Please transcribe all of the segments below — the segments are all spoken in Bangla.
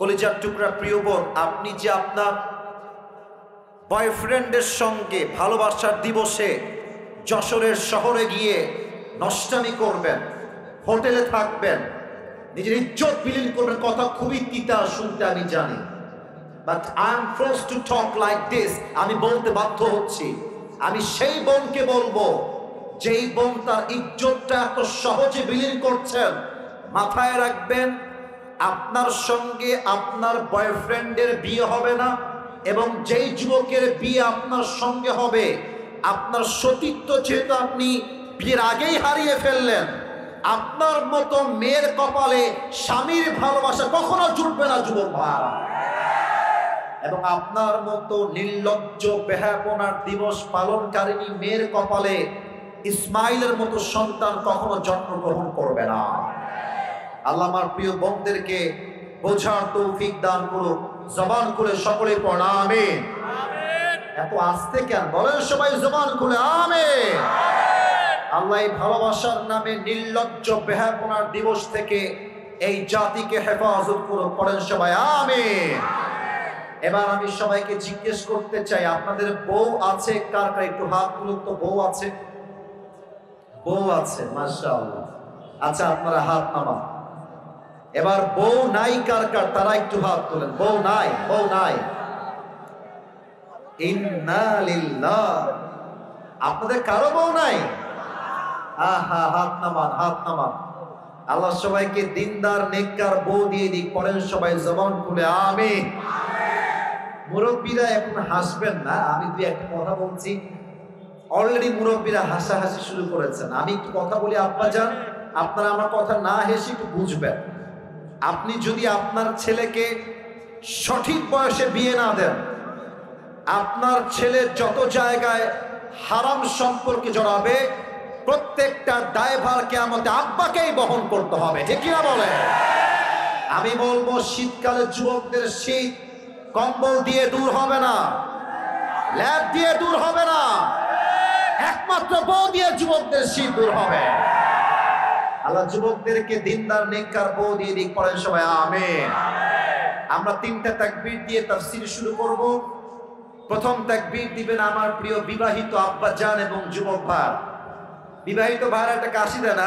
কলিজার টুকরা প্রিয় বোন, আপনি যে আপনার বয়ফ্রেন্ডের সঙ্গে ভালোবাসার দিবসে যশোরের শহরে গিয়ে নষ্টামি করবেন, হোটেলে থাকবেন, নিজের ইজ্জত বিলীন করবেন, কথা খুবই তিতা শুনতে আমি জানি, but I am forced to talk like this. আমি বলতে বাধ্য হচ্ছি, আমি সেই বোনকে বলবো যেই বোন তার ইজ্জতটা এত সহজে বিলীন করছেন। মাথায় রাখবেন, আপনার সঙ্গে আপনার বয়ফ্রেন্ডের বিয়ে হবে না, এবং যেই যুবকের বিয়ে আপনার সঙ্গে হবে, আপনার সতীত্ব যেহেতু আপনি বিয়ের আগেই হারিয়ে ফেললেন, আপনার মতো মেয়ের কপালে স্বামীর ভালোবাসা কখনো জুটবে না যুবক ভাইরা। এবং আপনার মতো নির্লজ্জ বেহায়াপনার দিবস পালনকারিণী মেয়ের কপালে ইসমাইলের মতো সন্তান কখনো জন্মগ্রহণ করবে না। আল্লাহ আমার প্রিয় বোনদেরকে বোঝার তৌফিক দান করুক। জবান খুলে সকলে পড়া আমিন। এত আস্তে কেন বলেন সবাই? জবান খুলে আমিন। আল্লাহ এই ভালোবাসার নামে নির্লজ্জ বেহায়াপনার দিবস থেকে এই জাতিকে হেফাজত করুক। পড়েন সবাই আমিন। এবার আমি সবাইকে জিজ্ঞেস করতে চাই, আপনাদের বউ আছে? কার কার একটু হাত তুলুন তো। বউ আছে? বউ আছে, মাশাআল্লাহ। আচ্ছা, আপনারা হাত নামান। এবার বউ নাই কার কার? তারা একটু হাত তোলেন। বউ নাই? বউ নাই? ইন্না লিল্লাহ। আপনাদের কারো বউ নাই? আহা, হাত নামান, হাত নামান। আল্লাহ সবাইকে দিনদার নেককার বউ দিয়ে দিক। পড়েন সবাই জবান খুলে আমিন। মুরব্বীরা এখন হাসবেন না, আমি দুই একটা কথা বলছি। অলরেডি মুরব্বীরা হাসাহাসি শুরু করেছেন। আমি একটু কথা বলি আব্বাজান, আপনারা আমার কথা না হেসে একটু বুঝবেন। আপনি যদি আপনার ছেলেকে সঠিক বয়সে বিয়ে না দেন, আপনার ছেলে যত জায়গায় হারাম সম্পর্কে জড়াবে, প্রত্যেকটা দায়ভার কিয়ামতে আব্বাকেই বহন করতে হবে। ঠিক কিনা বলে? আমি বলবো, শীতকালে যুবকদের শীত কম্বল দিয়ে দূর হবে না, ল্যাব দিয়ে দূর হবে না, একমাত্র বউ দিয়ে যুবকদের শীত দূর হবে। আল্লাহ যুবকদেরকে দিনদার নেককার বউ দিয়ে দিক। পড়েন সবাই আমিন। আমরা তিনটা তাকবীর দিয়ে তাফসীর শুরু করব। প্রথম তাকবীর দিবেন আমার প্রিয় বিবাহিত আব্বা জান এবং যুবক ভাই। বিবাহিত ভাইরা একটা কাশি দেন।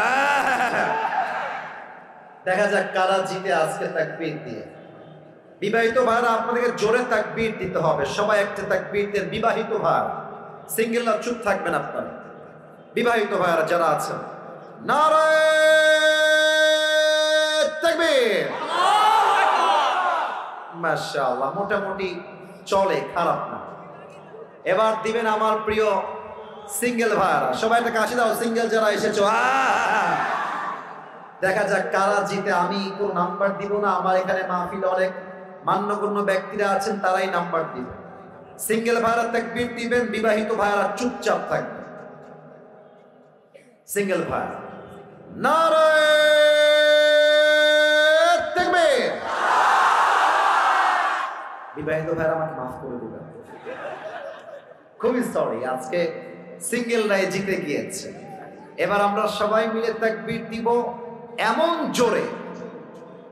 দেখা যাক কারা জিতে আজকে তাকবীর দিয়ে। বিবাহিত ভাইরা আপনাদেরকে জোরে তাকবীর দিতে হবে। সবাই একটা তাকবীর দেন। বিবাহিত ভাই, সিঙ্গেলরা চুপ থাকবেন আপনারা। বিবাহিত ভাইরা যারা আছেন, নারে তাকবীর। মাশাআল্লাহ, মোটামুটি চলে, খারাপ না। এবার দিবেন আমার প্রিয় সিঙ্গেল ভাইরা। সবাই একটা কাশি দাও, সিঙ্গেল যারা এসেছো। দেখা যাক কারা জিতে। আমি কোন নাম্বার দিব না, আমার এখানে মাহফিলে অনেক মান্যগণ্য ব্যক্তিরা আছেন, তারাই নাম্বার দিবেন। সিঙ্গেল ভাইরা তাকবীর দিবেন, বিবাহিত ভাইরা চুপচাপ থাকবেন। সিঙ্গেল ভাই, নারে তাকবীর। বিবাহিত ভাইরা আমাকে মাফ করে দিবেন, খুবই সরি, আজকে সিঙ্গেলরাই জিতে গিয়েছে। এবার আমরা সবাই মিলে তাকবীর দিব এমন জোরে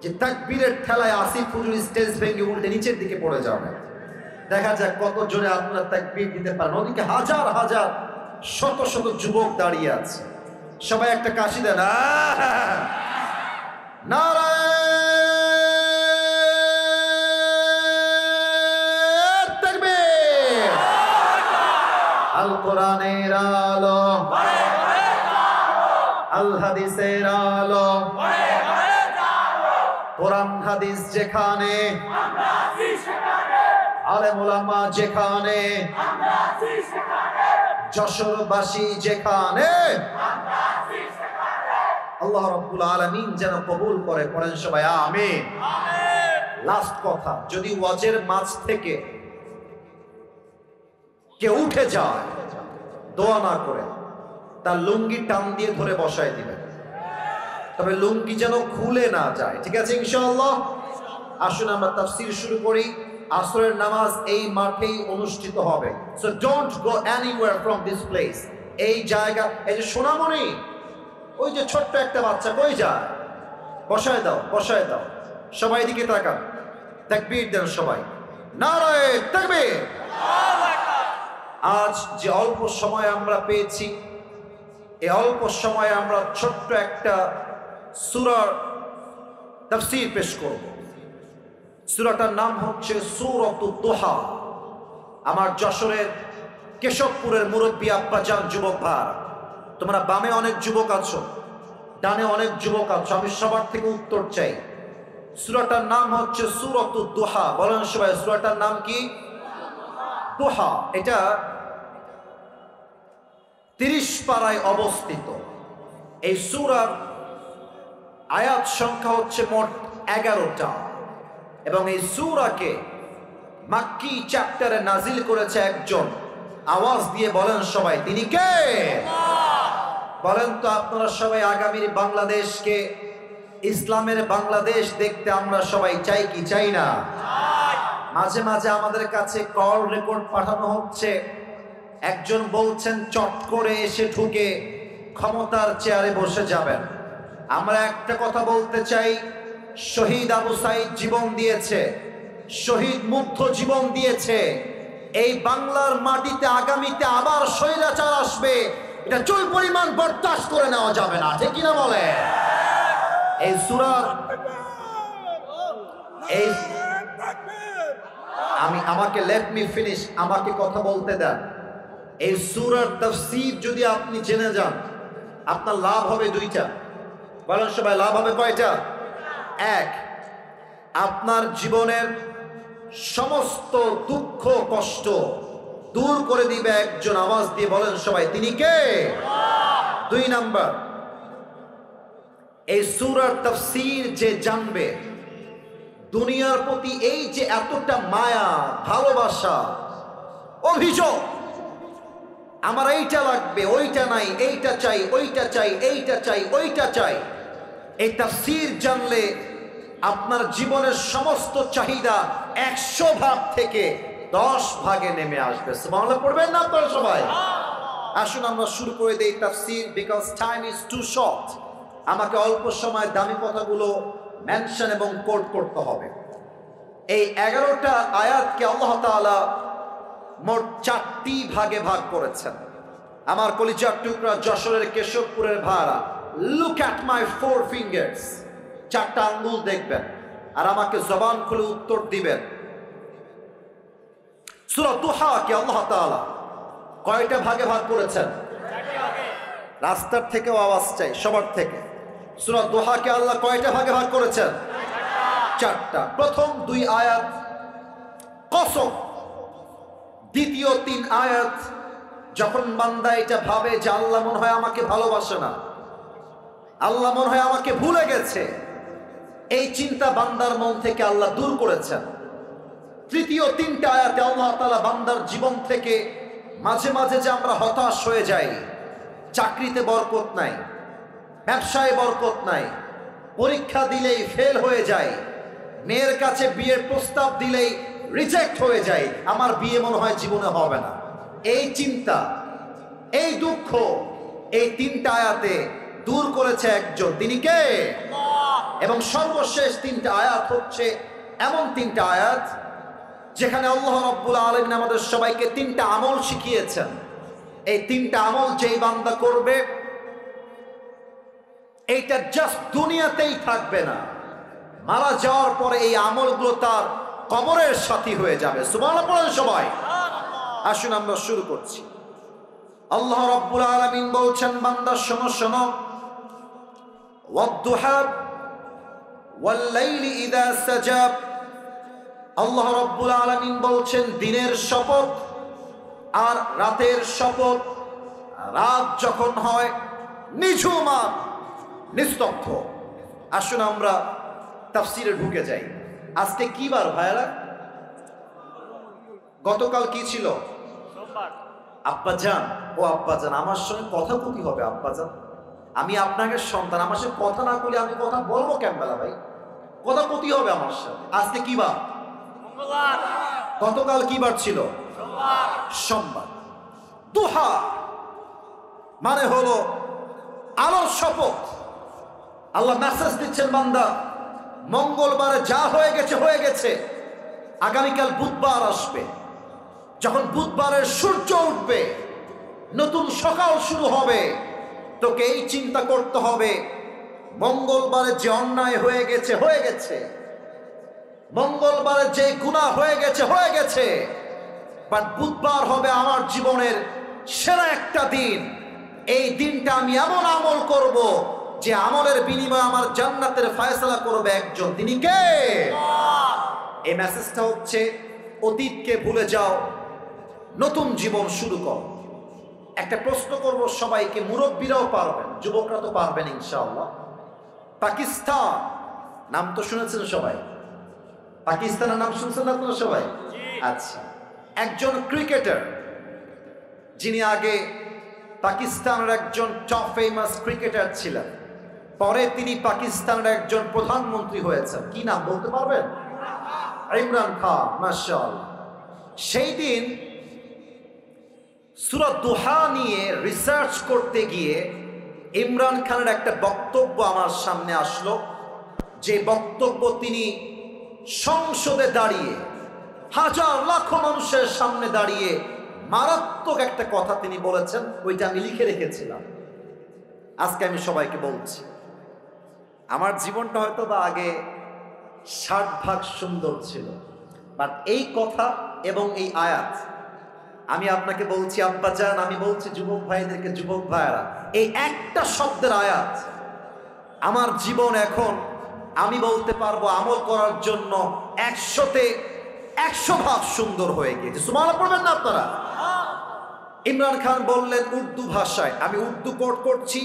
যে তাকবীরের ঠেলায় আসিফ হুজুর স্টেজ ভেঙে উল্টে নিচের দিকে পড়ে যাবে। দেখা যাক কত জোরে আপনারা তাকবীর দিতে পারেন। ওদিকে হাজার হাজার শত শত যুবক দাঁড়িয়ে আছে। সবাই একটা কাশি দেন। নারে তাকবীর। আল কোরআনের আলো, আল হাদিসের আলো, কোরআন হাদিস যেখানে, আলেম ওলামা যেখানে, যশোরবাসী যেখানে, আল্লাহ রাব্বুল আলামিন যেন কবুল করে। পড়েন সবাই আমিন। লাস্ট কথা, যদি ওয়াজের মাঝ থেকে কেউ উঠে যায় দোয়া না করে, তার লুঙ্গি টান দিয়ে ধরে বসায় দিবেন, তবে লুঙ্গি যেন খুলে না যায়। ঠিক আছে ইনশাআল্লাহ? আসুন আমরা তাফসীর শুরু করি। আসরের নামাজ এই মাঠেই অনুষ্ঠিত হবে। So don't go anywhere from this place. এই জায়গা, এই যে সোনামণি, ওই যে ছোট্ট একটা বাচ্চা কই যায়? বসায় দাও, বসায় দাও। সবাই দিকে তাকান। তাকবীর দেন সবাই, নারায়ে তাকবীর। আজ যে অল্প সময় আমরা পেয়েছি, এই অল্প সময়ে আমরা ছোট্ট একটা সূরার তাফসীর পেশ করব। সূরাটার নাম হচ্ছে সূরাতুদ দুহা। আমার যশোরের কেশবপুরের মুরব্বী আব্বাজান যুবক ভাইরা, তোমরা বামে অনেক যুবক আছো, ডানে অনেক যুবক আছো, আমি সবার থেকে উত্তর চাই। সূরাটার নাম হচ্ছে সূরাতুদ দুহা। বলেন সবাই, সূরাটার নাম কি? দুহা। এটা 30 পারায় অবস্থিত। এই সূরার আয়াত সংখ্যা হচ্ছে মোট 11টা এবং এই সূরাকে মাক্কি চ্যাপ্টারে নাজিল করেছে একজন। আওয়াজ দিয়ে বলেন সবাই, তিনি কে? বলেন তো আপনারা সবাই, আগামীর বাংলাদেশকে ইসলামের বাংলাদেশ দেখতে আমরা সবাই চাই কি চাই না? মাঝে মাঝে আমাদের কাছে কল রেকর্ড পাঠানো হচ্ছে, একজন বলছেন চট করে এসে ঢুকে ক্ষমতার চেয়ারে বসে যাবেন। আমরা একটা কথা বলতে চাই, শহীদ আবু সাইদ জীবন দিয়েছে, শহীদ মুগ্ধ জীবন দিয়েছে। এই বাংলার মাটিতে আগামীতে আবার স্বৈরাচার আসবে, এটা চুল পরিমাণ বরদাস্ত করে নেওয়া যাবে না, ঠিক কিনা বলে? এই সূরার আমাকে লেট মি ফিনিশ, আমাকে কথা বলতে দেন। এই সূরার তাফসীর যদি আপনি জেনে যান, আপনার লাভ হবে দুইটা। বলেন সবাই, লাভ হবে কয়টা? এক, আপনার জীবনের সমস্ত দুঃখ কষ্ট দূর করে দিবে একজন। আওয়াজ দিয়ে বলেন সবাই, তিনি কে? 2 নাম্বার, এই সূরার তাফসীর যে জানবে, দুনিয়ার প্রতি এই যে এতটা মায়া ভালোবাসা অভিযোগ, আমার এইটা লাগবে, ওইটা নাই, এইটা চাই, ওইটা চাই, এইটা চাই, ওইটা চাই, এই তাফসীর জানলে আপনার জীবনের সমস্ত চাহিদা 100 ভাগ থেকে 10 ভাগে নেমে আসবে। সুবহানাল্লাহ পড়বেন না আপনারা সবাই? আসুন আমরা শুরু করে দেই তাফসীর, because time is too short. আমাকে অল্প সময় দামি কথাগুলো মেনশন এবং কোট করতে হবে। এই 11টা আয়াতকে আল্লাহ তাআলা মোট 4টি ভাগে ভাগ করেছেন। আমার কলিজার টুকরা যশোরের কেশবপুরের ভাড়া, লুক অ্যাট মাই 4 ফিঙ্গার্স, 4টা আঙ্গুল দেখবেন আর আমাকে জবান খুলে উত্তর দিবেন। সূরা দুহাকে আল্লাহ তাআলা কয়টা ভাগে ভাগ করেছেন? রাস্তার থেকেও আওয়াজ চাই, সবার থেকে। সূরা দুহাকে আল্লাহ কয়টা ভাগে ভাগ করেছেন? 4টা। প্রথম 2 আয়াত কসম, দ্বিতীয় 3 আয়াত যখন বান্দা এটা ভাবে যে আল্লাহ মনে হয় আমাকে ভালোবাসে না, আল্লাহ মনে হয় আমাকে ভুলে গেছে, এই চিন্তা বান্দার মন থেকে আল্লাহ দূর করেছেন। তৃতীয় 3টা আয়াতে আল্লাহ তাআলা বান্দার জীবন থেকে মাঝে মাঝে যে আমরা হতাশ হয়ে যাই, চাকরিতে বরকত নাই, ব্যবসায় বরকত নাই, পরীক্ষা দিলেই ফেল হয়ে যায়, মেয়ের কাছে বিয়ের প্রস্তাব দিলেই রিজেক্ট হয়ে যায়, আমার বিয়ে মনে হয় জীবনে হবে না, এই চিন্তা, এই দুঃখ, এই 3টা আয়াতে দূর করেছে একজন, তিনি কে? এবং সর্বশেষ 3টা আয়াত হচ্ছে এমন 3টা আয়াত যেখানে আল্লাহ রাব্বুল আলামিন আমাদের সবাইকে 3টা আমল শিখিয়েছেন। এই 3টা আমল যেই বান্দা করবে, এইটা জাস্ট দুনিয়াতেই থাকবে না, মারা যাওয়ার পরে এই আমলগুলো তার কবরের সাথী হয়ে যাবে। সুবহানাল্লাহ পড়েন সবাই। আসুন আমরা শুরু করছি। আল্লাহ রাব্বুল আলামিন বলছেন, বান্দা শোনো শোনো, ওয়াদ-দুহা ওয়াল-লাইলি ইযা সাজা। আল্লাহ রাব্বুল আলামিন বলছেন দিনের শপথ আর রাতের শপথ। রাত যখন হয় নিঝুম আর নিস্তব্ধ। আসুন আমরা তাফসীরে ঢুকে যাই। আজকে কি বার ভাইরা? গতকাল কি ছিল? আব্বাজান, ও আব্বাজান, আমার সঙ্গে কথা কতি হবে আব্বাজান? আমি আপনাকে সন্তান, আমার সাথে কথা না করলে আমি কথা বলবো কেমবেলা ভাই? কথা কতি হবে আমার সাথে? আজকে কি বার? গতকাল কি বার ছিল? সোমবার। দুহা মানে হলো আলোর শপথ। আল্লাহ মেসেজ দিচ্ছেন, বান্দা মঙ্গলবারে যা হয়ে গেছে হয়ে গেছে, আগামীকাল বুধবার আসবে, যখন বুধবারের সূর্য উঠবে, নতুন সকাল শুরু হবে, তোকে এই চিন্তা করতে হবে মঙ্গলবারে যে অন্যায় হয়ে গেছে, মঙ্গলবারে যে গুনাহ হয়ে গেছে, বাট বুধবার হবে আমার জীবনের সেরা একটা দিন। এই দিনটা আমি এমন আমল করব যে আমলের বিনিময়ে আমার জান্নাতের ফয়সালা করবে একজন, তিনি কে? এই মেসেজটা হচ্ছে অতীতকে ভুলে যাও, নতুন জীবন শুরু করো। একটা প্রশ্ন করব সবাইকে, মুরব্বীরাও পারবেন, যুবকরা তো পারবেন ইনশাআল্লাহ। পাকিস্তান নাম তো শুনেছেন সবাই, পাকিস্তানের নাম শুনছেন না আপনারা সবাই? আচ্ছা, একজন ক্রিকেটার যিনি আগে পাকিস্তানের একজন টপ ফেমাস ক্রিকেটার ছিলেন, পরে তিনি পাকিস্তানের একজন প্রধানমন্ত্রী হয়েছেন, কি নাম বলতে পারবেন? ইমরান খান, মাশাআল্লাহ। সেই দিন সূরা দুহা নিয়ে রিসার্চ করতে গিয়ে ইমরান খানের একটা বক্তব্য আমার সামনে আসলো, যে বক্তব্য তিনি সংসদে দাঁড়িয়ে হাজার লাখ মানুষের সামনে দাঁড়িয়ে মারাত্মক একটা কথা তিনি বলেছেন, ওইটা আমি লিখে রেখেছিলাম। আজকে আমি সবাইকে বলছি, আমার জীবনটা হয়তো বা আগে 60 ভাগ সুন্দর ছিল, বাট এই কথা এবং এই আয়াত আমি আপনাকে বলছি আব্বাজান, আমি বলছি যুবক ভাইদেরকে, যুবক ভাইয়েরা, এই একটা শব্দের আয়াত আমার জীবন এখন আমি বলতে পারবো আমল করার জন্য 100তে 100 ভাগ সুন্দর হয়ে গিয়েছে। সুবহানাল্লাহ পড়বেন না আপনারা? ইমরান খান বললেন উর্দু ভাষায়, আমি উর্দু কোট করছি,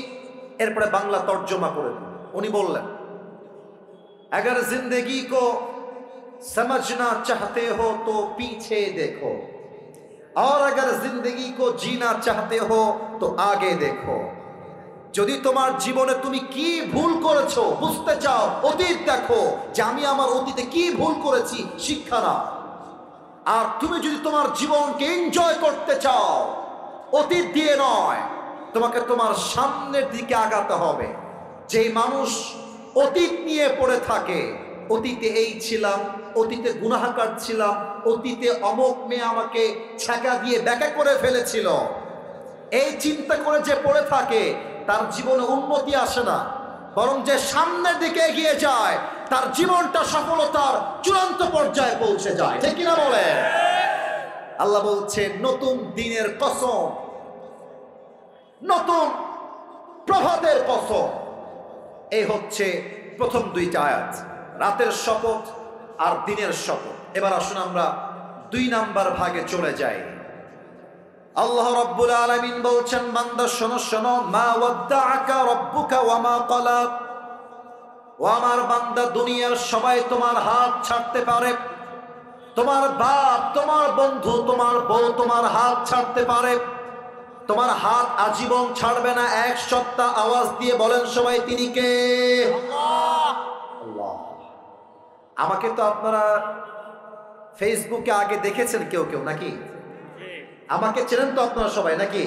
এরপরে বাংলা তর্জমা করে দিন। উনি বললেন, अगर जिंदगी को समझना चाहते हो तो पीछे देखो, और अगर जिंदगी को जीना चाहते हो तो आगे देखो। যদি তোমার জীবনে তুমি কি ভুল করেছো বুঝতে চাও, অতীত দেখো যে আমি আমার অতীতে কি ভুল করেছি, শিক্ষা নাও। আর তুমি যদি তোমার জীবনকে এনজয় করতে চাও, অতীত দিয়ে নয়, তোমাকে তোমার সামনের দিকে আগাতে হবে। যেই মানুষ অতীত নিয়ে পড়ে থাকে, অতীতে এই ছিলাম, অতীতে গুনাহগার ছিলাম, অতীতে অমুক মেয়ে আমাকে ছ্যাঁকা দিয়ে ব্যাকা করে ফেলেছিল, এই চিন্তা করে যে পড়ে থাকে, তার জীবনে উন্নতি আসে না, বরং যে সামনের দিকে এগিয়ে যায় তার জীবনটা সফলতার চূড়ান্ত পর্যায়ে পৌঁছে যায়। ঠিক কিনা বলে? আল্লাহ বলছে নতুন দিনের কসম, নতুন প্রভাতের কসম। এই হচ্ছে প্রথম দুইটা আয়াত, রাতের শপথ আর দিনের শপথ। এবার আসুন আমরা 2 নাম্বার ভাগে চলে যাই। আল্লাহ রাব্বুল আলামিন বলছেন, বান্দা শোনো শোনো, মা ওয়াদ্দাআকা রাব্বুকা ওয়া মা ক্বালা। ও আমার বান্দা, দুনিয়ার সবাই তোমার হাত ছাড়তে পারে, তোমার বাপ, তোমার বন্ধু, তোমার বউ তোমার হাত ছাড়তে পারে, তোমার হাত আজীবন ছাড়বে না। 1 সপ্তাহ আওয়াজ দিয়ে বলেন সবাই, তিনি কে? আল্লাহ। আমাকে তো আপনারা ফেসবুকে আগে দেখেছেন কেউ কেউ নাকি? আমাকে চেনেন তো আপনারা সবাই নাকি?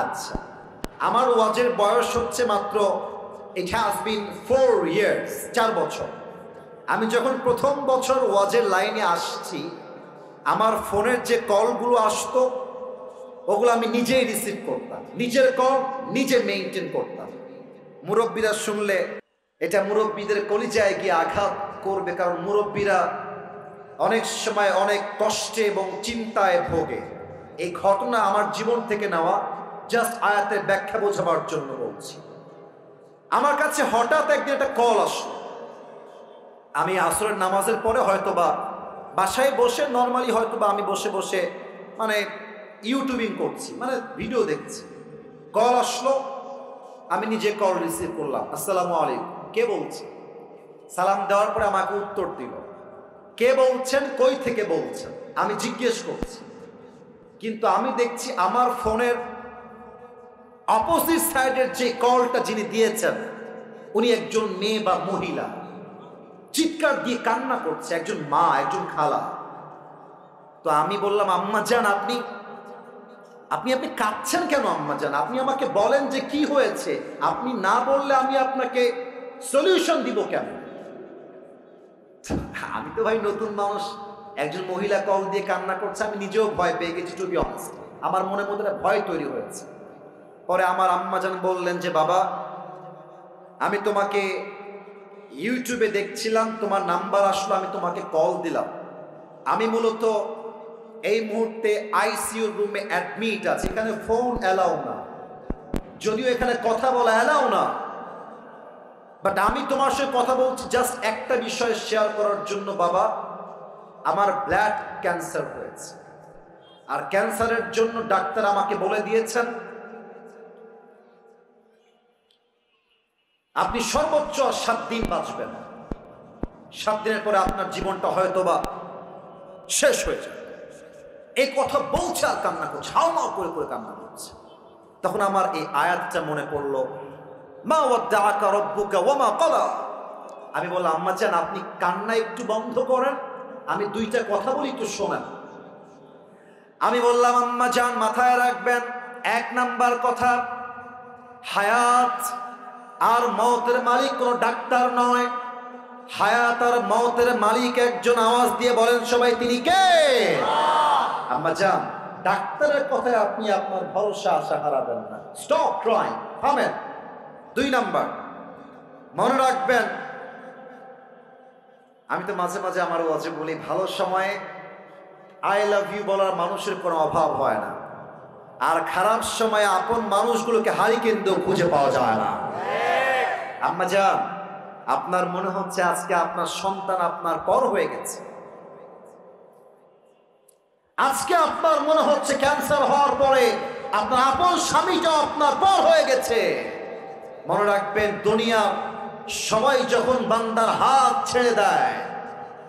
আচ্ছা, আমার ওয়াজের বয়স হচ্ছে মাত্র, it has been 4 years, 4 বছর। আমি যখন প্রথম বছর ওয়াজের লাইনে আসছি, আমার ফোনের যে কলগুলো আসতো ওগুলো আমি নিজেই রিসিভ করতাম, নিজের কল নিজে মেইনটেইন করতাম। মুরব্বীরা শুনলে এটা মুরব্বীদের কলিজায় গিয়ে আঘাত করবে, কারণ মুরব্বীরা অনেক সময় অনেক কষ্টে এবং চিন্তায় ভোগে। এই ঘটনা আমার জীবন থেকে নেওয়া, জাস্ট আয়াতের ব্যাখ্যা বোঝাবার জন্য বলছি। আমার কাছে হঠাৎ একদিন একটা কল আসলো। আমি আসরের নামাজের পরে হয়তোবা বাসায় বসে নর্মালি হয়তোবা আমি বসে বসে মানে ইউটিউবিং করছি, মানে ভিডিও দেখছি। কল আসলো, আমি নিজে কল রিসিভ করলাম। আসসালামু আলাইকুম, কে বলছে? সালাম দেওয়ার পরে আমাকে উত্তর দিল, কে বলছেন, কই থেকে বলছেন? আমি জিজ্ঞেস করছি, কিন্তু আমি দেখছি আমার ফোনের অপোজিট সাইডের যে কলটা যিনি দিয়েছেন উনি একজন মেয়ে বা মহিলা, চিৎকার দিয়ে কান্না করছে, একজন মা, একজন খালা। তো আমি বললাম, আম্মা জান, আপনি আপনি আপনি কাঁদছেন কেন আম্মা জান? আপনি আমাকে বলেন যে কি হয়েছে। আপনি না বললে আমি আপনাকে সলিউশন দিব কেন? আমি তো ভাই নতুন মানুষ, একজন মহিলা কল দিয়ে কান্না করছে, আমি নিজেও ভয় পেয়ে গেছি, টু বি অনেস্ট। আমার মনের মধ্যে একটা ভয় তৈরি হয়েছে। পরে আমার আম্মাজান বললেন যে বাবা, আমি তোমাকে ইউটিউবে দেখছিলাম, তোমার নাম্বার আসলো, আমি তোমাকে কল দিলাম। আমি মূলত এই মুহূর্তে আইসিইউ রুমে অ্যাডমিট আছি, এখানে ফোন অ্যালাউ না, যদিও এখানে কথা বলা অ্যালাউ না, বাট আমি তোমার সাথে কথা বলছি জাস্ট একটা বিষয় শেয়ার করার জন্য। বাবা, আমার ব্লাড ক্যান্সার হয়েছে, আর ক্যান্সারের জন্য ডাক্তার আমাকে বলে দিয়েছেন আপনি সর্বোচ্চ 7 দিন বাঁচবেন। 7 দিনের পরে আপনার জীবনটা হয়তোবা শেষ হয়ে যাবে। এই কথা বলছে আর কান্না করছে, হাওমাও করে করে কান্না করছে। তখন আমার এই আয়াতটা মনে পড়লো, মা ওয়াদ্দাআকা রাব্বুকা ওয়া মা ক্বালা। আমি বললাম আম্মা জান, আপনি কান্না একটু বন্ধ করেন, আমি 2টা কথা বলি, একটু শোনেন। আমি বললাম আম্মা জান, মাথায় রাখবেন, 1 নাম্বার কথা, হায়াত আর মওতের মালিক কোনো ডাক্তার নয়। হায়াত আর মওতের মালিক একজন। আওয়াজ দিয়ে বলেন সবাই, তিনি কে? আম্মা জান, ডাক্তারের কথায় আপনি আপনার ভরসা আশা হারাবেন না। স্টপ ট্রাইং, থামেন। 2 নাম্বার, মনে রাখবেন, আমি তো মাঝে মাঝে আমার ওয়াজে বলি, ভালো সময়ে আই লাভ ইউ বলার মানুষের কোনো অভাব হয় না, আর খারাপ সময়ে আপন মানুষগুলোকে হারিকেন দিয়েও খুঁজে পাওয়া যায় না। আম্মা জান, আপনার মনে হচ্ছে আজকে আপনার সন্তান আপনার পর হয়ে গেছে, আজকে আপনার মনে হচ্ছে ক্যান্সার হওয়ার পরে আপনার আপন স্বামীটাও আপনার পর হয়ে গেছে। মনে রাখবেন, দুনিয়া সবাই যখন বান্দার হাত ছেড়ে দেয়,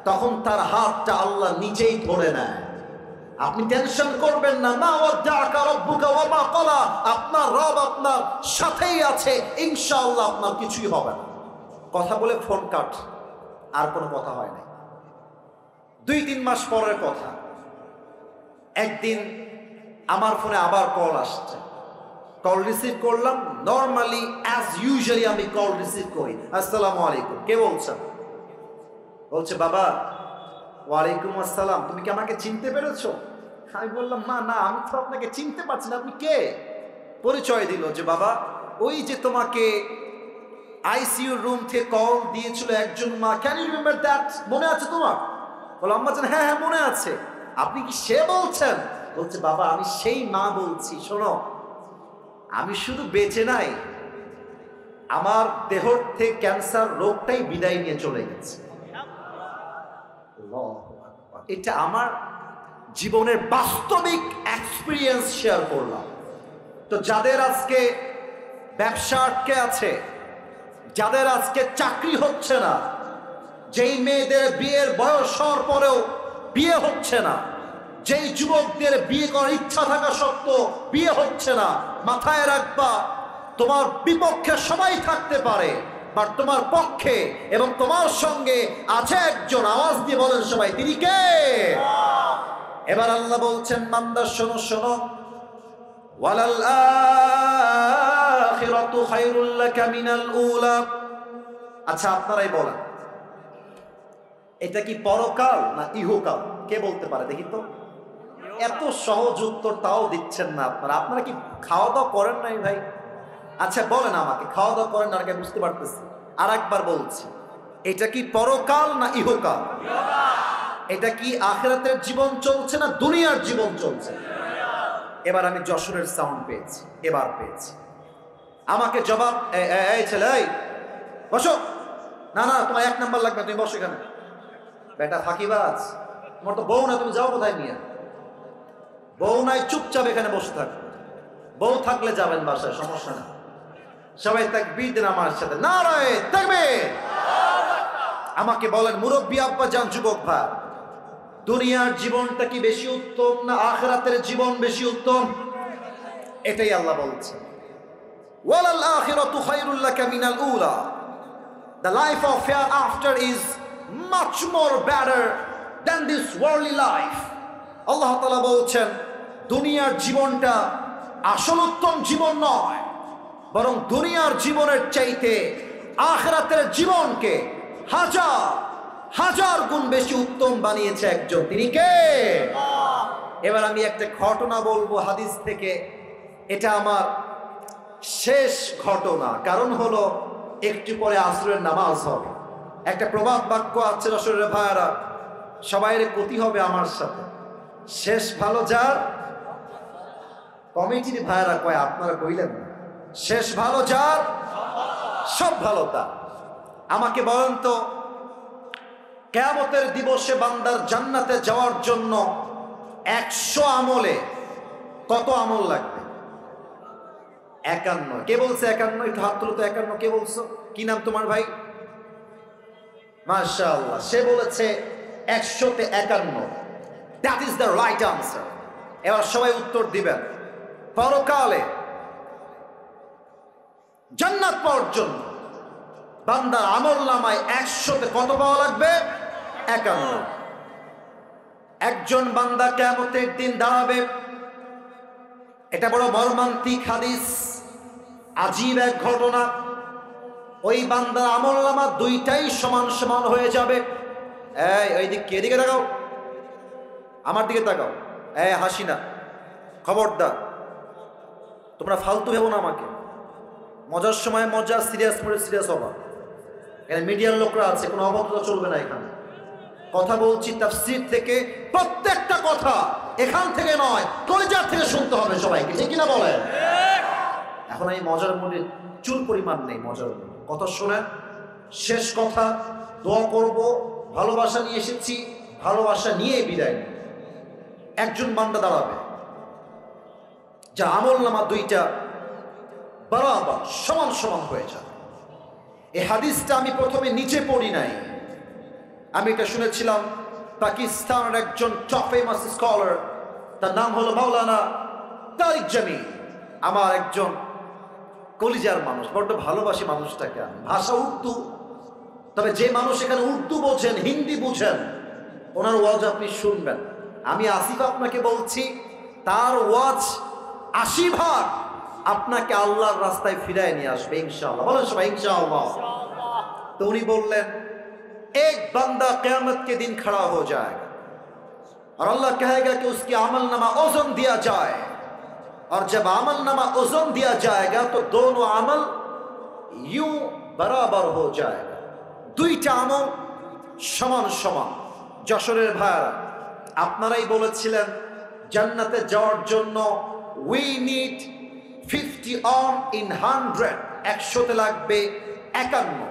তখন তার হাতটা আল্লাহ নিজেই ধরে নেয়। আপনি টেনশন করবেন না। মা ওয়াদ্দাআকা রাব্বুকা ওয়া মা ক্বালা। আপনার রব আপনার সাথেই আছে, ইনশাআল্লাহ আপনার কিছুই হবে না। কথা বলে ফোন কাট, আর কোনো কথা হয় না। 2-3 মাস পরের কথা, একদিন আমার ফোনে আবার কল আসছে। কল রিসিভ করলাম, নর্মালি অ্যাজ ইউজুয়ালি আমি কল রিসিভ করি। আসসালামু আলাইকুম, কে বলছেন? বলছে বাবা। ওয়ালাইকুম আসসালাম, তুমি কি আমাকে চিনতে পেরেছো? আমি বললাম মা, না, আমি তো আপনাকে চিনতে পারছি না, আপনি কে? পরিচয় দিল যে বাবা, ওই যে তোমাকে আইসিইউ রুম থেকে কল দিয়েছিল একজন মা, ক্যান ইউ রিমেম্বার দ্যাট? মনে আছে তোমার? বললাম আম্মা জান, হ্যাঁ হ্যাঁ মনে আছে। আপনি কি সে বলছেন? বলছে বাবা, আমি সেই মা বলছি। শোনো, আমি শুধু বেঁচে নাই, আমার দেহ থেকে ক্যান্সার রোগটাই বিদায় নিয়ে চলে গেছে। এটা আমার জীবনের বাস্তবিক এক্সপিরিয়েন্স শেয়ার করলাম। তো যাদের আজকে ব্যবসা আটকে আছে, যাদের আজকে চাকরি হচ্ছে না, যেই মেয়েদের বিয়ের বয়স হওয়ার পরেও বিয়ে হচ্ছে না, যেই যুবকদের বিয়ে করার ইচ্ছা থাকা সত্ত্বেও বিয়ে হচ্ছে না, মাথায় রাখবা, তোমার বিপক্ষে সবাই থাকতে পারে, বাট তোমার পক্ষে এবং তোমার সঙ্গে আছে একজন। আওয়াজ দিয়ে বলেন সবাই, তিনি কে? এবার আল্লাহ বলছেন, বান্দা শোনো শোনো, ওয়ালাল আখিরাতু খায়রুল লাকা মিনাল উলা। আচ্ছা আপনারাই বলেন, এটা কি পরকাল না ইহকাল? কে বলতে পারে দেখি তো? এত সহজ উত্তর তাও দিচ্ছেন না আপনারা। আপনারা কি খাওয়া দাওয়া করেন নাই ভাই? আচ্ছা বলেন আমাকে, খাওয়া দাওয়া করেন না? বুঝতে পারতেছি। আর একবার বলছি, এটা কি পরকাল না ইহকাল? এটা কি আখিরাতের জীবন চলছে না দুনিয়ার জীবন চলছে? এবার আমি যশোরের সাউন্ড পেয়েছি, এবার পেয়েছি। আমাকে জবাব, এই ছেলে, এই বসো। না না, তোমার 1 নাম্বার লাগবে, তুমি বসো এখানে। বেটা ফাঁকিবাজ, তোমার তো বউ না, তুমি যাও কোথায় নিয়ে? বউ নাই, চুপচাপ এখানে বসে থাক। বউ থাকলে যাবেন বাসায়, সমস্যা না। সবাই তাকবীর দেন আমার সাথে, নারায়ে তাকবীর। আমাকে বলেন মুরব্বী আব্বা জান, যুবক ভাই, দুনিয়ার জীবনটা কি বেশি উত্তম না আখিরাতের জীবন বেশি উত্তম? এটাই আল্লাহ বলছে, ওয়ালাল আখিরাতু খায়রুল লাকা মিনাল উলা। The life of hereafter is much more better than this worldly life. আল্লাহ তাআলা বলছেন, দুনিয়ার জীবনটা আসল উত্তম জীবন নয়, বরং দুনিয়ার জীবনের চাইতে আখিরাতের জীবনকে 1000 হাজার গুণ বেশি উত্তম বানিয়েছে একজন, তিনি কে? এবার আমি একটা ঘটনা বলবো হাদিস থেকে। এটা আমার শেষ ঘটনা, কারণ হলো একটু পরে আসরের নামাজ হবে। একটা প্রবাদ বাক্য আছে রসুলের ভাইয়ারা, সবাইয়ের গতি হবে আমার সাথে, শেষ ভালো যার, কমিটির ভাইয়ারা কয়, আপনারা কইলেন না, শেষ ভালো যার সব ভালো তার। আমাকে বলেন তো, কিয়ামতের দিবসে বান্দার জান্নাতে যাওয়ার জন্য 100 আমলে কত আমল লাগবে? 51। কে বলছে 51? একটু হাত তুলো তো। 51 কে বলছো? কি নাম তোমার ভাই? মাশাআল্লাহ, সে বলেছে 100-তে 51। That is the right answer. এবার সবাই উত্তর দিবেন। পরকালে জান্নাত পাওয়ার জন্য বান্দার আমল নামায় 100-তে কত পাওয়া লাগবে? 51। একজন বান্দা কিয়ামতের দিন দাঁড়াবে। এটা বড় মর্মান্তিক হাদিস, আজীব এক ঘটনা। ওই বান্দার আমল নামা দুইটাই সমান সমান হয়ে যাবে। এই দিকে, এদিকে তাকাও, আমার দিকে তাকাও। হাসি না, খবরদার, তোমরা ফালতু ভেবো না আমাকে। মজার সময় মজা, সিরিয়াস পরে সিরিয়াস হবা। এখানে মিডিয়ার লোকরা আছে, কোনো অভদ্রতা চলবে না এখানে। কথা বলছি তাফসীর থেকে, প্রত্যেকটা কথা এখান থেকে নয়, কলিজার থেকে শুনতে হবে সবাইকে, ঠিক কিনা বলেন? এখন এই মজার মনে চুল পরিমাণ নেই, মজার মনে কথা শোনেন। শেষ কথা, দোয়া করব, ভালোবাসা নিয়ে এসেছি, ভালোবাসা নিয়ে বিদায় নিই। একজন বান্দা দাঁড়াবে যা আমল নামা দুইটা বরাবর সমান সমান হয়ে যাবে। এই হাদিসটা আমি প্রথমে নিচে পড়ি নাই, আমি এটা শুনেছিলাম পাকিস্তানের একজন টপ ফেমাস স্কলার, তার নাম হলো মাওলানা তারিক জামিল। আমার একজন কলিজার মানুষ, বড্ড ভালোবাসি মানুষটাকে আমি। ভাষা উর্দু, তবে যে মানুষ এখানে উর্দু বোঝেন, হিন্দি বুঝেন, ওনার ওয়াজ আপনি শুনবেন। আমি আসিফ আপনাকে বলছি, তার ওয়াজ 80 আপনাকে আল্লাহর রাস্তায় ফিরায় নিয়ে আসবে ইনশাআল্লাহ। বলেন সবাই ইনশাআল্লাহ। তো উনি বললেন, एक बंदा क़यामत के दिन खड़ा हो जाएगा और अल्लाह कहेगा कि उसकी अमलनामा ओज़न दिया जाए, और जब अमलनामा ओज़न दिया जाएगा तो दोनों अमल यूं बराबर हो जाएगा। দুইটা আমল সমান সমান। যশোরের ভাইরা, আপনারাই বলেছিলেন জান্নাতে যাওয়ার জন্য we need 50 on in 100, 100-তে লাগবে 51।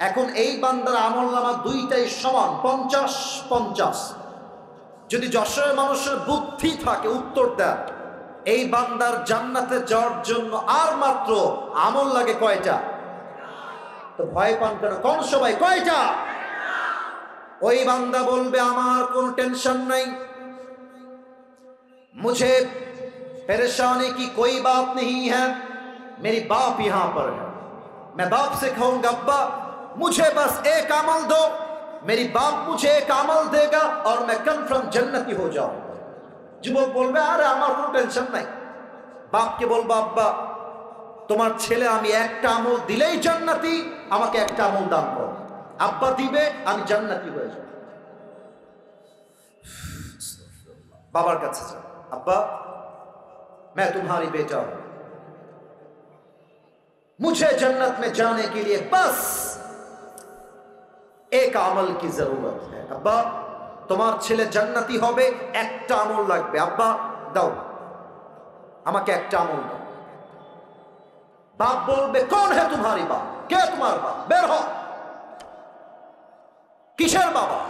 এখন এই বান্দার আমল নামা দুইটাই সমান, 50-50। যদি যশোরের মানুষের বুদ্ধি থাকে, উত্তর দেয়, এই বান্দার জান্নাতে যাওয়ার জন্য আর মাত্র আমল লাগে কয়টা? তো ভয় পান কেন? কোন সবাই কয়টা? ওই বান্দা বলবে, আমার কোনো টেনশন নাই, मुझे परेशानी की कोई बात नहीं है, मेरी बाप यहां पर है, मैं बाप से कहूंगा अब्बा मुझे बस एक अमल दो, मेरी बाप मुझे एक अमल देगा और मैं कन्फर्म जन्नती हो जाऊंगा। যুবক বলবে, আরে আমার কোনো টেনশন নাই। বাপকে বলবো, আব্বা তোমার ছেলে আমি একটা আমল দিলেই জান্নাতি, আমাকে একটা আমল দান করো। আব্বা দিবে, আমি জান্নাতি হয়ে যাব। বাবার কাছে যাও, अब्बा मैं तुम्हारी बेटा हूं, मुझे जन्नत में जाने के लिए बस एक अमल की जरूरत है। अब्बा তোমার ছেলে জান্নাতি হবে, একটা আমল লাগবে। আব্বা দাও, আমাকে একটা আমল দাও। বাপ বলবে, कौन है तुम्हारी बाप? কে তোমার বাপ? বের হও। কিসের বাবা?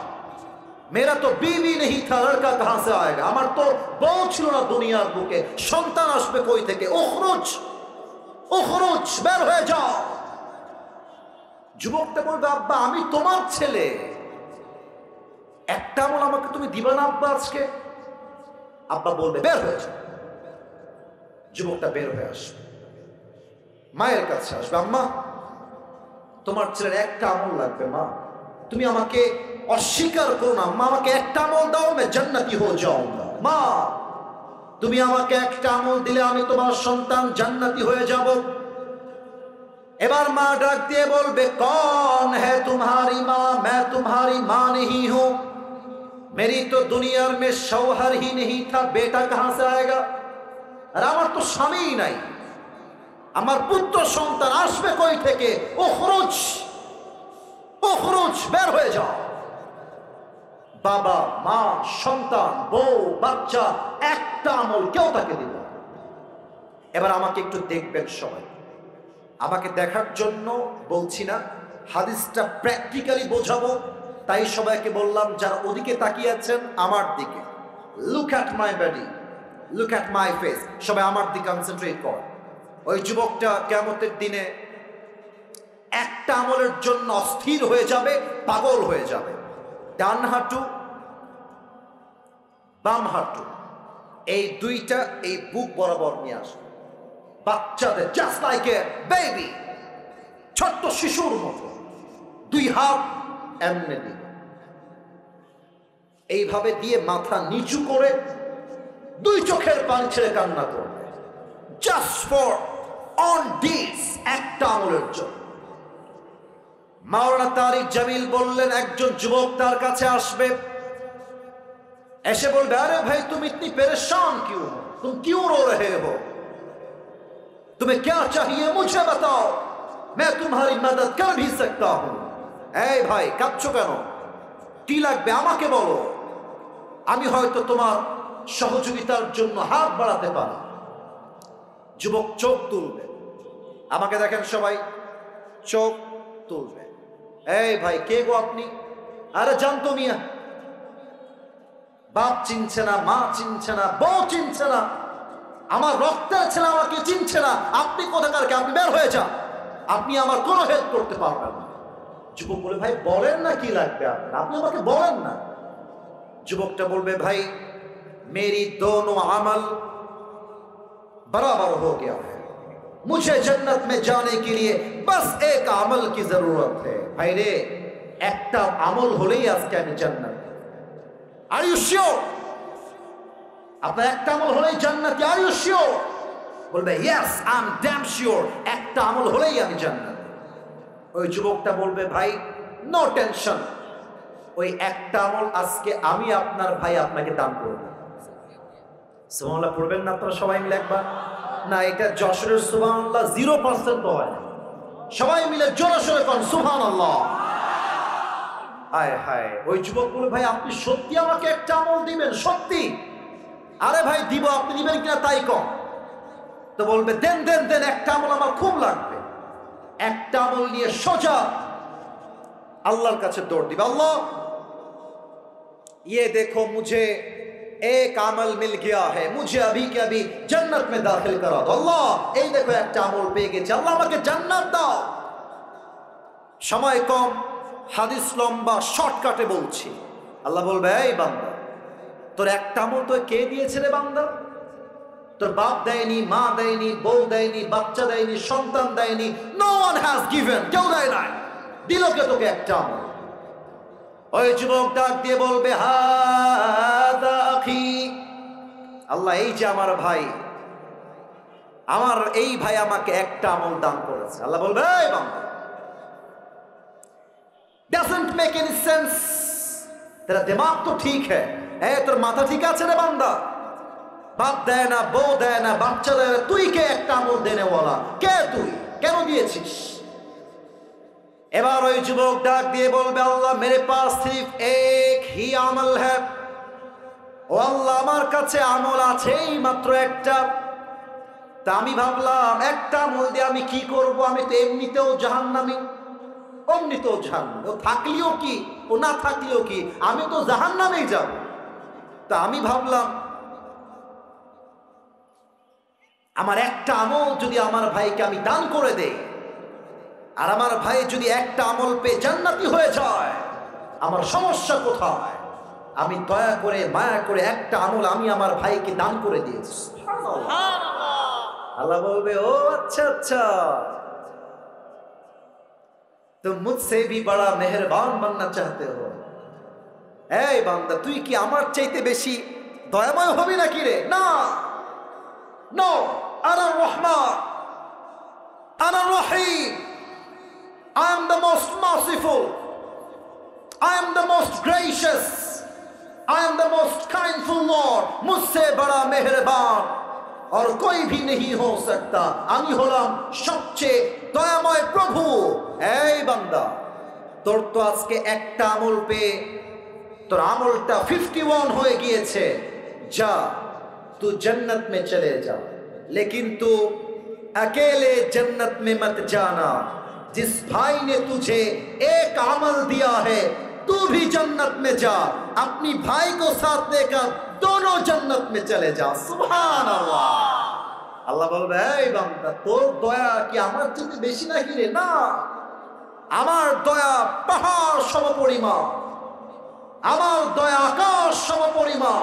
मेरा तो बीवी नहीं था, लड़का कहां से आएगा? আমার তো বউ ছিল না দুনিয়ার বুকে, সন্তান আসবে কই থেকে? উখরুজ উখরুজ, বের হয়ে যাও। যুবকটা বলবে, আব্বা আমি তোমার ছেলে, একটা আমল আমাকে তুমি দিবা না আব্বা আজকে? আব্বা বলবে, বের হয়ে যাও। যুবকটা বের হয়ে আসবে, মায়ের কাছে আসবে, আম্মা তোমার ছেলের একটা আমল লাগবে, মা তুমি আমাকে অস্বীকার করো না, মা আমাকে একটা আমল দাও, मैं জান্নাতি हो जाऊंगा। মা তুমি আমাকে একটা আমল দিলে আমি তোমার সন্তান জান্নাতি হয়ে যাব। এবার মা ডাক দিয়ে বলবে, কौन है तुम्हारी माँ? मैं तुम्हारी माँ नहीं हूं। मेरी तो दुनिया में शौहर ही नहीं था, बेटा कहां से आएगा? আর আমার তো স্বামী নাই, আমার পুত্র সন্তান আসবে কই থেকে? ও খরচ, বের হয়ে যাও। বাবা মা সন্তান বউ বাচ্চা একটা আমল কেউ তাকে দিল। এবার আমাকে একটু দেখবেন সবাই, আমাকে দেখার জন্য বলছি না, হাদিসটা প্র্যাকটিক্যালি বোঝাবো, তাই সবাইকে বললাম যারা ওদিকে তাকিয়ে আছেন আমার দিকে, look at my body, look at my face, সবাই আমার দিকে কনসেন্ট্রেট কর। ওই যুবকটা কিয়ামতের দিনে একটা আমলের জন্য অস্থির হয়ে যাবে, পাগল হয়ে যাবে। ডান হাঁটু বাম হাঁটু এই দুইটা এই বুক বরাবর নিয়ে আসবে, বাচ্চাদের জাস্ট লাইক এ বেবি, ছোট্ট শিশুর মতো দুই হাত এমনি দিবে, এইভাবে দিয়ে মাথা নিচু করে দুই চোখের পানি ছেড়ে কান্না করবে, জাস্ট ফর অন দিস, একটা আমলের জন্য। মাওলানা তারিক জামিল বললেন, একজন যুবক তার কাছে আসবে, এসে বলবে, আরে ভাই तुम इतनी परेशान क्यों हो, तुम क्यों रो रहे हो, तुम्हें क्या चाहिए मुझे बताओ, मैं तुम्हारी मदद कर भी सकता हूं। এই ভাই কাঁদছো কেন, কি লাগবে আমাকে বলো, আমি হয়তো তোমার সহযোগিতার জন্য হাত বাড়াতে পারি। যুবক চোখ তুলবে, আমাকে দেখেন সবাই, চোখ তুলবে। এই ভাই কে গো আপনি? আরে জানতো মিয়া, বাপ চিনছে না, মা চিনছে না, বউ চিনছে না, আমার রক্তের ছেলে আমাকে চিনছে না, আপনি কোথাকার কে, আপনি বের হয়ে যান, আপনি আমার কোনো হেল্প করতে পারবেন না। যুবক বলে, ভাই বলেন না কি লাগবে আপনার, আপনি আমাকে বলেন না। যুবকটা বলবে, ভাই मेरी दोनों अमल बराबर हो गया है, मुझे जन्नत में जाने के लिए बस एक अमल की जरूरत है। भाई रे একটা আমল হলেই আজকে আমি জান্নাত। Are you sure? আপনার একটা আমল হলেই জান্নাতি? Are you sure? বলবে, yes I am damn sure, একটা আমল হলেই আমি জান্নাত। ওই যুবকটা বলবে, ভাই নো টেনশন, ওই একটা আমল আজকে আমি আপনার ভাই আপনাকে দান করব। সুবহানাল্লাহ পড়বেন না আপনারা সবাই মিলে একবার? না, এটা যশোরের সুবহানাল্লাহ 0% তো হয় না, সবাই মিলে জোরে সোরে কোন সুবহানাল্লাহ। হায় হায়। ওই যুবক বলে, ভাই আপনি সত্যি আমাকে একটা আমল দিবেন? সত্যি? আরে ভাই দিব, আপনি দিবেন কিনা তাই কম। তো বলবে, দেন দেন দেন, একটা আমল আমার খুব লাগবে। একটা আমল নিয়ে সোজা আল্লাহর কাছে দৌড় দিবে, আল্লাহ ये देखो मुझे एक अमल मिल गया है, मुझे अभी के अभी जन्नत में दाखिल करा दो। अल्लाह এই দেখো একটা আমল পেয়ে গেছি, আল্লাহ আমাকে জান্নাত দাও। সময় কম, হাদিস লম্বা, শর্টকাটে বলছি। আল্লাহ বলবে, এই বান্দা তোর একটা আমল তো কে দিয়েছে রে বান্দা? তোর বাপ দেয়নি, মা দেয়নি, বউ দেয়নি, বাচ্চা দেয়নি, সন্তান দেয়নি, নো ওয়ান হ্যাজ গিভেন, কেউ দেয় নাই, দিল কে তোকে একটা আমল? ওই যুবক ডাক দিয়ে বলবে, হাদা আখি, আল্লাহ এই যে আমার ভাই, আমার এই ভাই আমাকে একটা আমল দান করেছে। আল্লাহ বলবে, এই বান্দা doesn't make any sense, तेरा दिमाग तो ठीक है, তোর মাথা ঠিক আছে রে বান্দা? বাপ দেয় না, বউ দেয় না, বাচ্চা দেয় না, তুই কে একটা আমল দেনেওয়ালা? কে তুই? কেন দিয়েছিস? এবার ওই যুবক ডাক দিয়ে বলবে, আল্লাহ মেরে পাস সির্ফ এক হি আমল হ্যায়, ও আল্লাহ আমার কাছে আমল আছেই মাত্র একটা। তা আমি ভাবলাম একটা আমল দিয়ে আমি কি করব, আমি তো এমনিতেও জাহান্নামী, অমনিতেও জাহান্নামী, ও থাকলেও কি ও না থাকলেও কি, আমি তো জাহান্নামেই যাব। তা আমি ভাবলাম আমার একটা আমল যদি আমার ভাইকে আমি দান করে দেই, আর আমার ভাই যদি একটা আমল পেয়ে জান্নাতি হয়ে যায়, আমার সমস্যা কোথায়? আমি দয়া করে মায়া করে একটা আমল আমি আমার ভাইকে দান করে দিয়েছি। আল্লাহ বলবে, ও আচ্ছা আচ্ছা, तुम मुझसे भी बड़ा मेहरबान बनना चाहते हो। এই বান্দা তুই কি আমার চাইতে বেশি দয়াময় হবি নাকি রে? না, নো, আনা রহমান, আনা রহিম, I am the most merciful, I am the most gracious, I am the most kindful Lord, मुझसे बड़ा मेहरबान और कोई भी नहीं हो सकता, আমি হলাম সবচেয়ে দয়াময় প্রভু। এই বান্দা, তোর তো আজকে একটা আমল পেয়ে তোর আমলটা 51 হয়ে গিয়েছে, যা तू जन्नत में चले जा, लेकिन तू अकेले जन्नत में मत जाना, जिस भाई ने तुझे एक अमल दिया है तू भी जन्नत में जा, अपनी भाई को साथ लेकर दोनों जन्नत में चले जा। सुभान अल्लाह। আল্লাহ বলবে, এই বান্দা, তোর দয়া কি আমার চেয়ে বেশি নাকি রে? না, আমার দয়া পাহাড় সমপরিমাণ, আমার দয়া আকাশ সমপরিমাণ।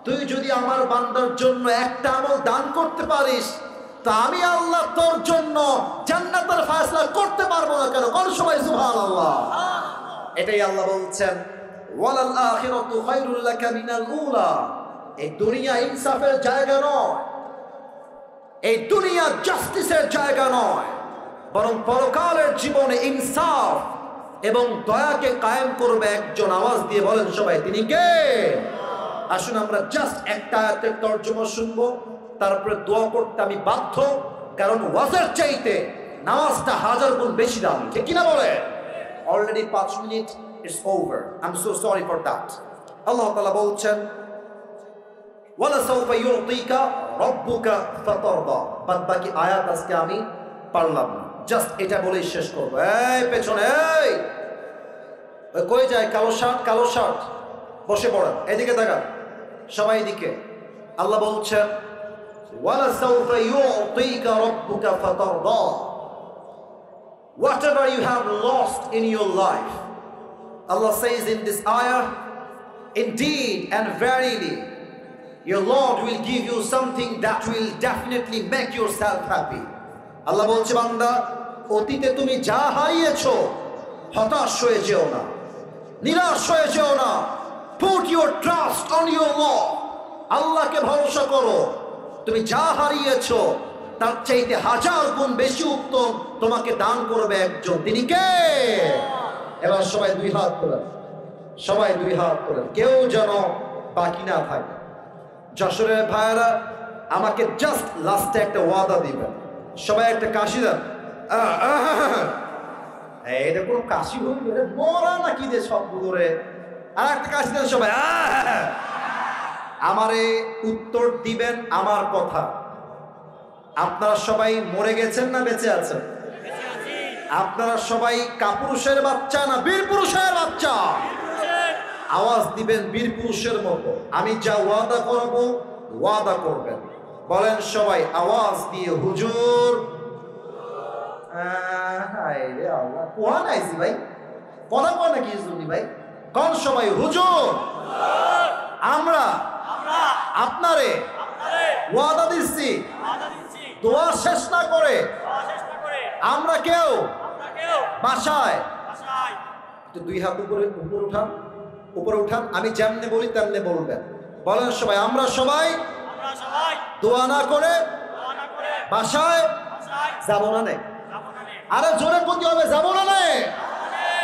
তুই যদি আমার বান্দার জন্য একটা আমল দান করতে পারিস, তা আমি আল্লাহ তোর জন্য জান্নাতের ফয়সালা করতে পারবো না কেন? কোন সময় সুবহানাল্লাহ। এটাই আল্লাহ বলছেন, ওয়ালাল আখিরাতু খায়রুল লাকা মিনাল উলা। এই দুনিয়া ইনসাফের জায়গা নয়, এই দুনিয়া জাস্টিসের জায়গা নয়, বরং পরকালের জীবনে ইনসাফ এবং দয়াকে কায়েম করবে একজন। আওয়াজ দিয়ে বলেন সবাই, তিনি কে? আসুন আমরা জাস্ট একটা আয়াতের তরজমা শুনবো, তারপরে দোয়া করতে আমি বাধ্য, কারণ ওয়াজের চাইতে নামাজটা 1000 গুণ বেশি দামি, ঠিক কিনা বলে? Already 5 minute it's over, I am so sorry for that. আল্লাহ তাআলা বলছেন, ওয়ালা সাউফা ইউতিকা রাব্বুকা ফাতারদা। বাদ বাকি আয়াত আজকে আমি পারলাম না, জাস্ট এটা বলেই শেষ করবো। এই পেছনে, এই কই যায়? কালো শার্ট, কালো শার্ট, বসে পড়েন, এদিকে তাকান সবাই, এদিকে। আল্লাহ বলছেন, ওয়ালা সাউফা ইউতিকা রাব্বুকা ফাতারদা। Whatever you have lost in your life, Allah says in this ayah, indeed and verily your Lord will give you something that will definitely make yourself happy. আল্লাহ বলছে, বান্দা, অতীতে তুমি যা হারিয়েছো হতাশ হয়ে যেও না, নিরাশ হয়ে যেও না। Put your trust on your Lord. আল্লাহকে ভরসা করো। তুমি যা হারিয়েছো তার চাইতে 1000 গুণ বেশি উত্তম তোমাকে দান করবে একজন। তিনি কে? এবার সবাই দুই হাত তোলেন, সবাই দুই হাত তোলেন, কেউ যেন বাকি না থাকে। যশোরের ভাইয়েরা আমাকে জাস্ট লাস্টে একটা ওয়াদা দিবেন, সবাই একটা কাশি দেন। এটা কোনো কাশি হইল মরা নাকি যে সবগুলো রে? আর একটা কাশি দেন সবাই। আমারে উত্তর দিবেন আমার কথা। আপনারা সবাই মরে গেছেন না বেঁচে আছেন? আপনারা সবাই কাপুরুষের বাচ্চা না বীর পুরুষের বাচ্চা? আওয়াজ দিবেন বীর পুরুষের মতো। আমি যা ওয়াদা করব ওয়াদা করবেন। বলেন সবাই আওয়াজ দিয়ে, হুজুর। হায় রে আল্লাহ, কোরআন আইছি ভাই, কথা কয় নাকি শুনি ভাই? কোন সবাই হুজুর? আমরা আপনারে ওয়াদা দিচ্ছি, দোয়া শেষ না করে আমরা কেউ বাসায়। দুই হাত উপরে উঠান, উপরে উঠান। আমি যেমনে বলি তেমনে বলবেন। বলেন সবাই, আমরা সবাই দোয়া না করে বাসায় যাবো না। নেই আরে জোরে প্রতি হবে, যাবো না। নেই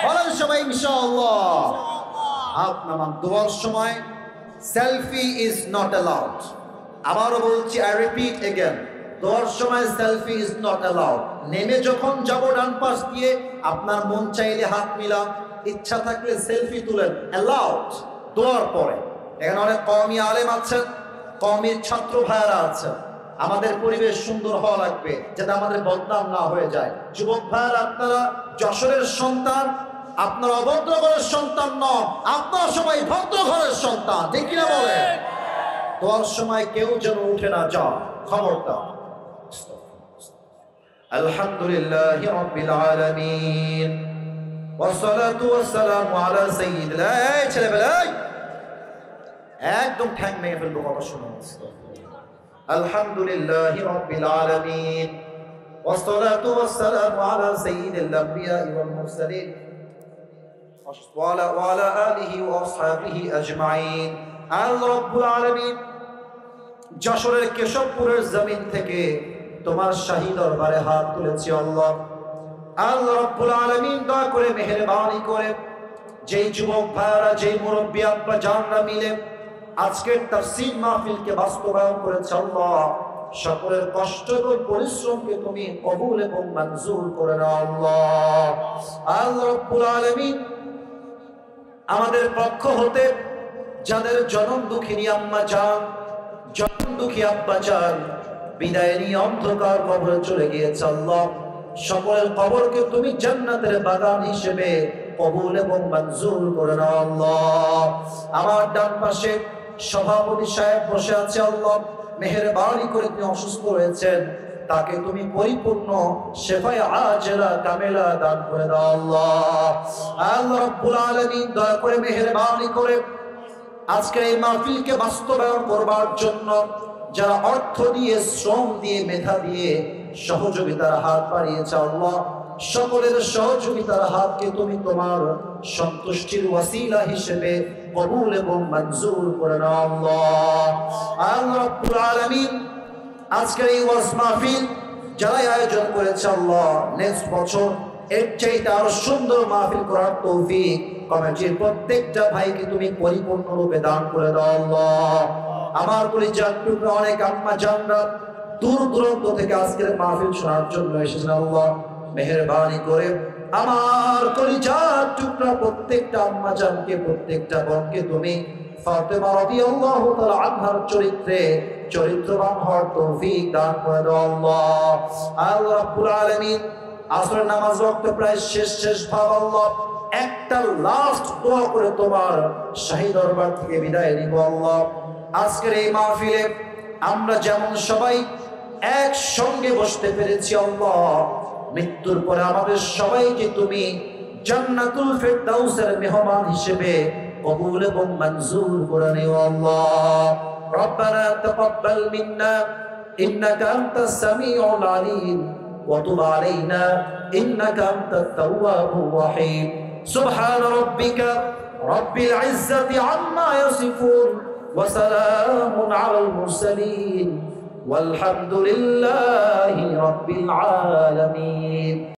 বলেন সবাই ইনশাআল্লাহ। হাত নামান। দোয়ার সময় সেলফি ইজ নট অ্যালাউড। আবারও বলছি, আই রিপিট এগেন, দোয়ার সময় সেলফি ইজ নট অ্যালাউড। নেমে যখন যাব ডান পাশ দিয়ে, আপনার মন চাইলে হাত মিলান, ইচ্ছা থাকলে সেলফি তুলেন, অ্যালাউড। দোয়ার পরে এখানে অনেক কওমি আলেম আছেন, কওমির ছাত্র ভাইয়ারা আছেন। আমাদের পরিবেশ সুন্দর হওয়া লাগবে, যাতে আমাদের বদনাম না হয়ে যায়। যুবক ভাইয়ারা, আপনারা যশোরের সন্তান, আপনারা অভদ্র ঘরের সন্তান নন, আপনারা সবাই ভদ্র ঘরের সন্তান, ঠিক কিনা বলে? দোয়ার সময় কেউ যেন উঠে না যাও, খবরদার। আলহামদুলিল্লাহি রাব্বিল আলামিন ওয়াসসালাতু ওয়াসসালামু আলা সাইয়্যিদিল। এই ছেলেবেলা, একদম ঠ্যাং ভেঙে ফেলবো কথা শুনে। আলহামদুলিল্লাহি রাব্বিল আলামিন ওয়াসসালাতু ওয়াসসালামু আলা সাইয়্যিদিল আমবিয়া ওয়াল মুরসালিন ওয়া আলা আলিহি ওয়া আসহাবিহি আজমাইন। আল্লাহ রাব্বুল আলামিন যশোরের কেশবপুরের জমিন থেকে তোমার শাহী দরবারে হাত তুলেছি। আল্লাহ, আল্লাহ রাব্বুল আলামিন দয়া করে মেহেরবানি করে যেই যুবক ভাইরা, যেই মুরব্বী আব্বা জানরা মিলে আজকের তাফসীর মাহফিলকে বাস্তবায়ন করেছে, আল্লাহ সকলের কষ্ট এবং পরিশ্রমকে তুমি কবুল এবং মঞ্জুর করে নাও আল্লাহ। আল্লাহ রাব্বুল আলামিন আমাদের পক্ষ হতে যাদের জনম দুঃখিনী আম্মা জান, জনম দুঃখী আব্বা জান বিদায় নিয়ে অন্ধকার কবরে চলে গিয়েছে, আল্লাহ সকলের কবরকে তুমি জান্নাতের বাগান হিসেবে কবুল এবং মঞ্জুর করে নাও আল্লাহ। আমার ডান পাশে সভাপতি সাহেব বসে আছে, আল্লাহ মেহেরবানি করে তিনি অসুস্থ হয়েছেন, তাকে তুমি পরিপূর্ণ শেফায়ে আজেলা কামেলা দান করে দাও আল্লাহ। আল্লাহ রাব্বুল আলামিন দয়া করে মেহেরবানি করে আজকের এই মাহফিলকে বাস্তবায়ন করবার জন্য যারা অর্থ দিয়ে, শ্রম দিয়ে, মেধা দিয়ে সহযোগিতার হাত বাড়িয়েছে, আল্লাহ সকলের সহযোগিতার হাতকে তুমি তোমার সন্তুষ্টির ওয়াসিলা হিসেবে কবুল এবং মঞ্জুর করে নাও আল্লাহ। আল্লাহ রাব্বুল আলামিন আজকের এই ওয়াজ মাহফিল যারা আয়োজন করেছে, আল্লাহ নেক্সট বছর এর চাইতে আরো সুন্দর মাহফিল করার তৌফিক কমিটির প্রত্যেকটা ভাইকে তুমি পরিপূর্ণরূপে দান করে দাও আল্লাহ। আমার কলিজার টুকরা অনেক আম্মা জানরা দূর দূরান্ত থেকে আজকের মাহফিল শোনার জন্য এসেছেন, আল্লাহ মেহেরবানি করে আমার কলিজার টুকরা প্রত্যেকটা আম্মা জানকে, প্রত্যেকটা বোনকে তুমি ফাতেমা রাদিয়াল্লাহু তাআলা আনহার চরিত্রে চরিত্রবান হওয়ার তৌফিক দান করে দাও আল্লাহ। আল্লাহ রাব্বুল আলামিন আসরের নামাজ ওয়াক্ত প্রায় শেষ ভাব, আল্লাহ একটা লাস্ট দোয়া করে তোমার শাহী দরবার থেকে বিদায় নিব আল্লাহ। আজকের এই মাহফিলে আমরা যেমন সবাই একসঙ্গে বসতে পেরেছি, আল্লাহ মৃত্যুর পরে আমাদের সবাইকে তুমি জান্নাতুল ফেরদাউসের মেহমান হিসেবে কবুল এবং মঞ্জুর করে নিও আল্লাহ। রব্বানা তাকাব্বাল মিন্না ইন্নাকা আনতাস সামিউল আলিম ওয়া তুব আলাইনা ইন্নাকা আনতাত তাওয়াবুর রহিম। সুবহান রাব্বিকা রাব্বিল ইজ্জাতি আম্মা ইয়াসিফুন ওয়া সালামুন আলাল মুরসালিন والحمد لله رب العالمين।